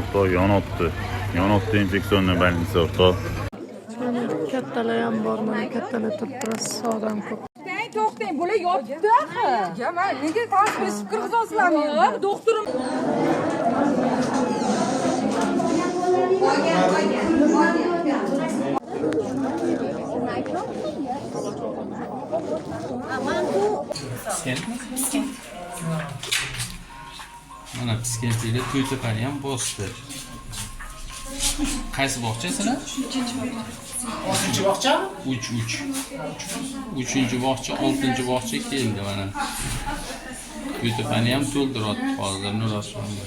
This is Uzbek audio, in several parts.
o'rtoq yonotdi infeksionniy больница o'rtoq. Mana kattalar ham bor, mana kattalar turibdi, odam ko'p. To'xtang, bular yotibdi. Jamal, nega tasbih qirg'izosizlarmi? Doktorim. Mana Piskentliklar To'ytepani ham bosdi. Qaysi bog'cha sizlar? 3-bog'chami? 3-bog'cha, 6-bog'cha keldi mana. To'ytepani ham to'ldiryapti hozir Nurosmonda.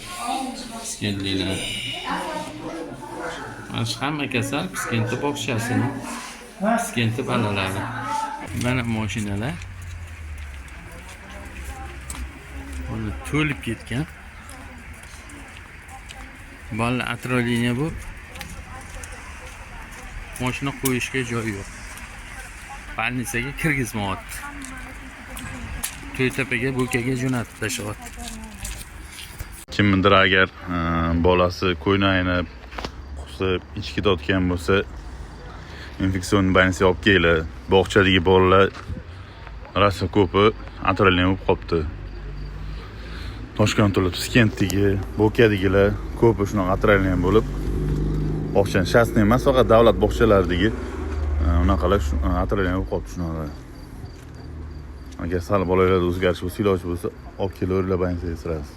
Piskentliklar. Mana shu hamma kasal Piskentda bog'chasini. Piskentda balalari. Mana mashinalar. Buni to'lib ketgan. Bolalar atroliniya bu. Mashina qo'yishga joy yo'q. Больницаga kirgizmayapti. To'ytepaga Bo'kaga jo'natib tashyapti. Kimdir agar bolasi ko'yni aynib, qusib, ichki totgan bo'lsa, infeksion больница olib kelinglar. Bog'chadagi bolalar rosa ko'pi atroliniya bo'lib qolibdi. Toshkent to'lib Piskentdagi, Bo'kadagilar ko'pi shunaqa atroliniya bo'lib, bog'chani shasni emas, faqat davlat bog'chalaridagi unaqalar atroliniya bo'lib qolibdi shunaqa. Agar sal bolalarda o'zgarish bo'lsa, iloji bo'lsa, olib kelaveringlar больницаga sirasiz.